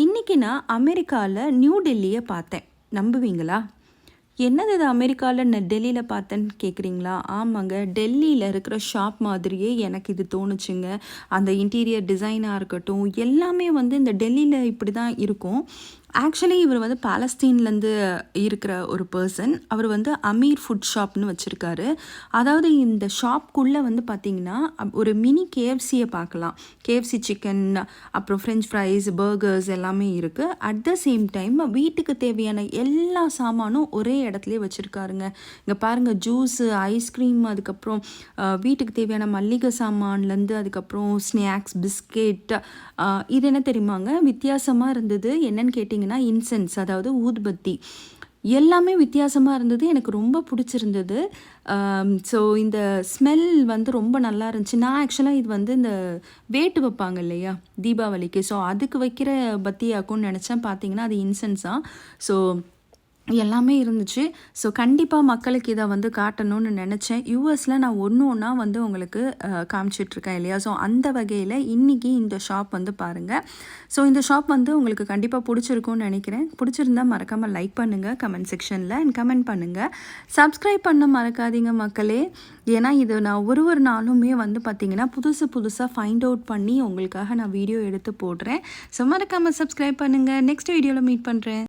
இன்னைக்கு நான் அமெரிக்கால நியூ டெல்லிய பார்த்தேன். நம்புவீங்களா? என்னது இது அமெரிக்கால நான் டெல்லியில பார்த்தேன்னு கேட்குறீங்களா? ஆமாங்க. டெல்லியில இருக்கிற ஷாப் மாதிரியே எனக்கு இது தோணுச்சுங்க. அந்த இன்டீரியர் டிசைனா இருக்கட்டும், எல்லாமே வந்து இந்த டெல்லியில இப்படி தான் இருக்கும். ஆக்சுவலி இவர் வந்து பாலஸ்தீன்லேருந்து இருக்கிற ஒரு பர்சன். அவர் வந்து அமீர் ஃபுட் ஷாப்னு வச்சுருக்காரு. அதாவது இந்த ஷாப்குள்ளே வந்து பார்த்தீங்கன்னா, ஒரு மினி கேஎஃப்சியை பார்க்கலாம். கேஎஃப்சி சிக்கன், அப்புறம் ஃப்ரெஞ்ச் ஃப்ரைஸ், பர்கர்ஸ் எல்லாமே இருக்குது. அட் த சேம் டைம் வீட்டுக்கு தேவையான எல்லா சாமானும் ஒரே இடத்துலயே வச்சுருக்காருங்க. இங்கே பாருங்கள், ஜூஸு, ஐஸ்கிரீம், அதுக்கப்புறம் வீட்டுக்கு தேவையான மல்லிகை சாமான்லேருந்து, அதுக்கப்புறம் ஸ்நாக்ஸ், பிஸ்கெட். இது என்ன தெரியுமாங்க, வித்தியாசமாக இருந்தது. என்னன்னு கேட்டிங்கன்னா, இன்சென்ஸ், அதாவது ஊதுபத்தி. எல்லாமே வித்தியாசமாக இருந்தது. எனக்கு ரொம்ப பிடிச்சிருந்தது. ஸோ இந்த ஸ்மெல் வந்து ரொம்ப நல்லா இருந்துச்சு. நான் ஆக்சுவலாக இது வந்து இந்த வேட்டு வைப்பாங்க இல்லையா தீபாவளிக்கு, ஸோ அதுக்கு வைக்கிற பத்தியாக்கும்னு நினச்சேன். பார்த்தீங்கன்னா அது இன்சென்ஸாக. ஸோ எல்லாமே இருந்துச்சு. ஸோ கண்டிப்பாக மக்களுக்கு இதை வந்து காட்டணும்னு நினச்சேன். யூஎஸில் நான் ஒன்று ஒன்றா வந்து உங்களுக்கு காமிச்சிட்ருக்கேன் இல்லையா? ஸோ அந்த வகையில் இன்றைக்கி இந்த ஷாப் வந்து பாருங்கள். ஸோ இந்த ஷாப் வந்து உங்களுக்கு கண்டிப்பாக பிடிச்சிருக்கும்னு நினைக்கிறேன். பிடிச்சிருந்தா மறக்காமல் லைக் பண்ணுங்கள் கமெண்ட் செக்ஷனில், அண்ட் கமெண்ட் பண்ணுங்கள். சப்ஸ்கிரைப் பண்ண மறக்காதீங்க மக்களே. ஏன்னா இது நான் ஒரு நாளுமே வந்து பார்த்திங்கன்னா புதுசாக ஃபைண்ட் அவுட் பண்ணி உங்களுக்காக நான் வீடியோ எடுத்து போடுறேன். ஸோ மறக்காமல் சப்ஸ்கிரைப் பண்ணுங்கள். நெக்ஸ்ட் வீடியோவில் மீட் பண்ணுறேன்.